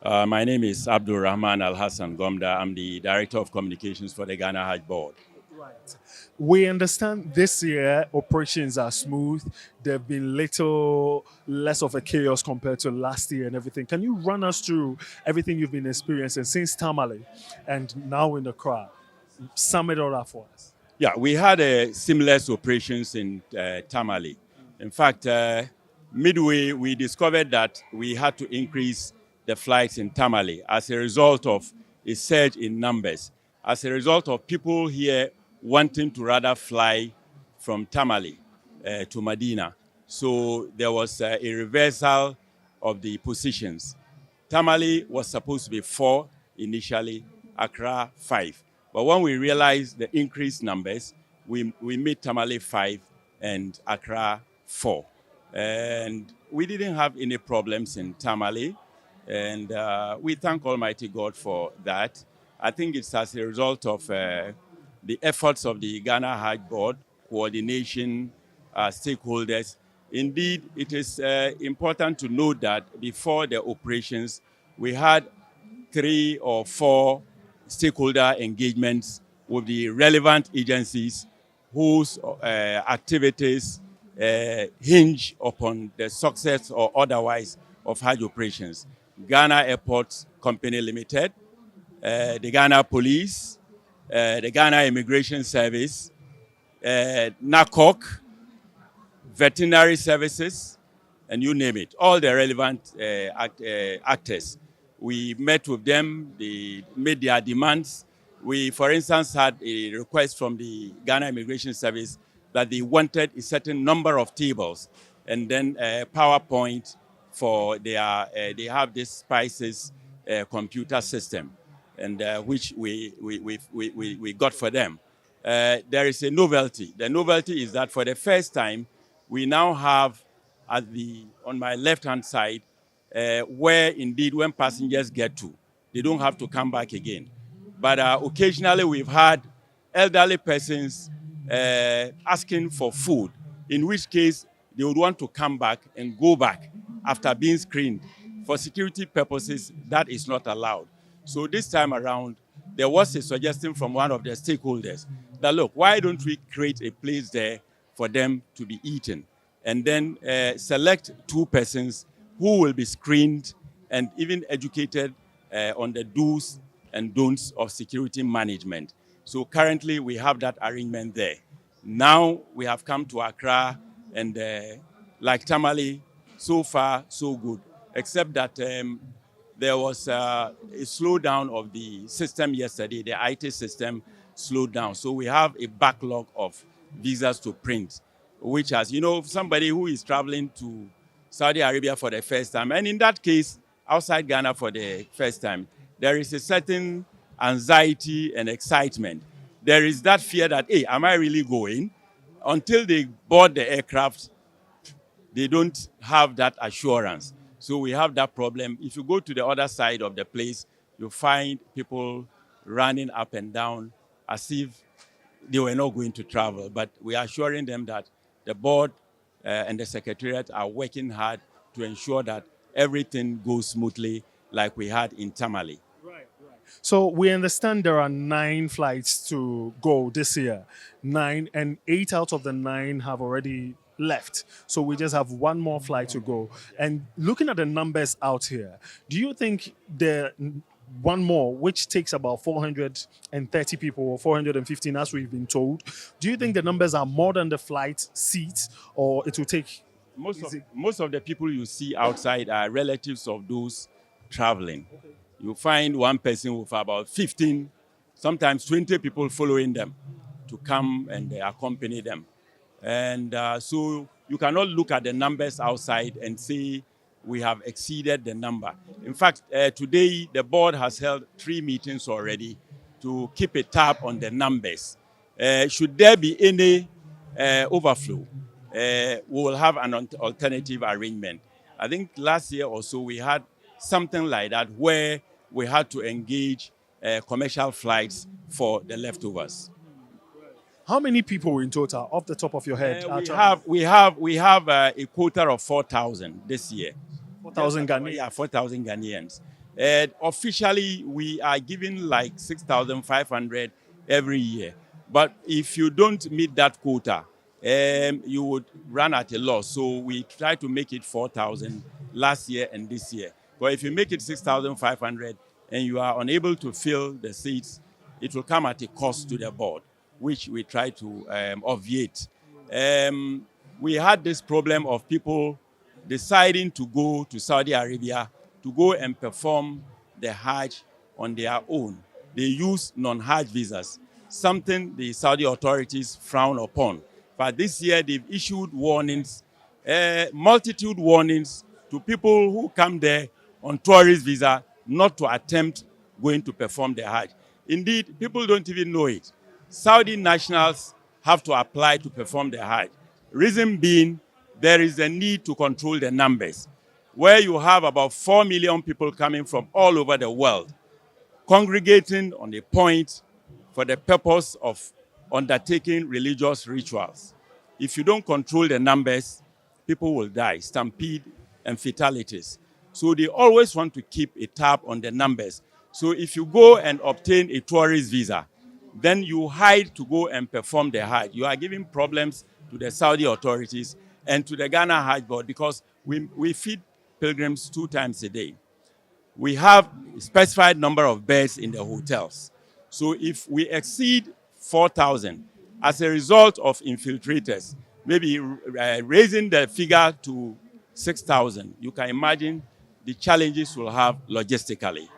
My name is Abdul Rahman Al Hassan Gomda. I'm the Director of Communications for the Ghana Hajj Board. Right. We understand this year operations are smooth. There have been little less of a chaos compared to last year and everything. Can you run us through everything you've been experiencing since Tamale and now in the crowd? Sum it all up for us. Yeah, we had similar operations in Tamale. In fact, midway, we discovered that we had to increase the flights in Tamale as a result of a surge in numbers, as a result of people here wanting to rather fly from Tamale to Medina. So there was a reversal of the positions. Tamale was supposed to be 4 initially, Accra 5. But when we realized the increased numbers, we made Tamale 5 and Accra 4. And we didn't have any problems in Tamale. And we thank Almighty God for that. I think it's as a result of the efforts of the Ghana Hajj Board, coordination, stakeholders. Indeed, it is important to note that before the operations, we had 3 or 4 stakeholder engagements with the relevant agencies whose activities hinge upon the success or otherwise of Hajj operations. Ghana Airports Company Limited, the Ghana Police, the Ghana Immigration Service, NACOC, veterinary services, and you name it, all the relevant actors. We met with them, they made their demands. We, for instance, had a request from the Ghana Immigration Service that they wanted a certain number of tables and then PowerPoint for their, they have this Spices computer system, and which we got for them. There is a novelty. The novelty is that for the first time, we now have on my left-hand side, where indeed when passengers get to, they don't have to come back again. But occasionally we've had elderly persons asking for food, in which case they would want to come back and go back after being screened. For security purposes, that is not allowed. So this time around, there was a suggestion from one of the stakeholders that, look, why don't we create a place there for them to be eaten, and then select 2 persons who will be screened and even educated on the do's and don'ts of security management. So currently we have that arrangement there. Now we have come to Accra, and like Tamale, so far so good, except that there was a slowdown of the system yesterday. The IT system slowed down. So we have a backlog of visas to print, which has, somebody who is traveling to Saudi Arabia for the first time, and in that case, outside Ghana for the first time, there is a certain anxiety and excitement. There is that fear that, hey, am I really going? Until they board the aircraft, they don't have that assurance. So we have that problem. If you go to the other side of the place, you find people running up and down as if they were not going to travel. But we are assuring them that the board and the secretariat are working hard to ensure that everything goes smoothly like we had in Tamale. So we understand there are 9 flights to go this year. 9, and 8 out of the 9 have already left. So we just have one more flight to go. And looking at the numbers out here, do you think the one more, which takes about 430 people or 415, as we've been told, do you think the numbers are more than the flight seats, or it will take? Most of the people you see outside are relatives of those traveling. You find one person with about 15, sometimes 20 people following them to come and accompany them. And so you cannot look at the numbers outside and say we have exceeded the number. In fact, today the board has held 3 meetings already to keep a tab on the numbers. Should there be any overflow, we will have an alternative arrangement. I think last year or so we had something like that where we had to engage commercial flights for the leftovers. How many people in total, off the top of your head? We have a quota of 4,000 this year. 4,000 Ghanaians. Yeah, 4,000 Ghanaians. Officially, we are giving like 6,500 every year. But if you don't meet that quota, you would run at a loss. So we try to make it 4,000 last year and this year. But if you make it 6,500 and you are unable to fill the seats, it will come at a cost to the board, which we try to obviate. We had this problem of people deciding to go to Saudi Arabia to go and perform the Hajj on their own. They use non-Hajj visas, something the Saudi authorities frown upon. But this year they've issued warnings, multitude warnings to people who come there on tourist visa not to attempt going to perform the Hajj. Indeed, people don't even know it. Saudi nationals have to apply to perform the Hajj. Reason being, there is a need to control the numbers. Where you have about 4 million people coming from all over the world, congregating on a point for the purpose of undertaking religious rituals. If you don't control the numbers, people will die, stampede and fatalities. So they always want to keep a tab on the numbers. So if you go and obtain a tourist visa, then you hide to go and perform the Hajj. You are giving problems to the Saudi authorities and to the Ghana Hajj Board because we feed pilgrims 2 times a day. We have a specified number of beds in the hotels. So if we exceed 4,000 as a result of infiltrators, maybe raising the figure to 6,000, you can imagine the challenges we'll have logistically.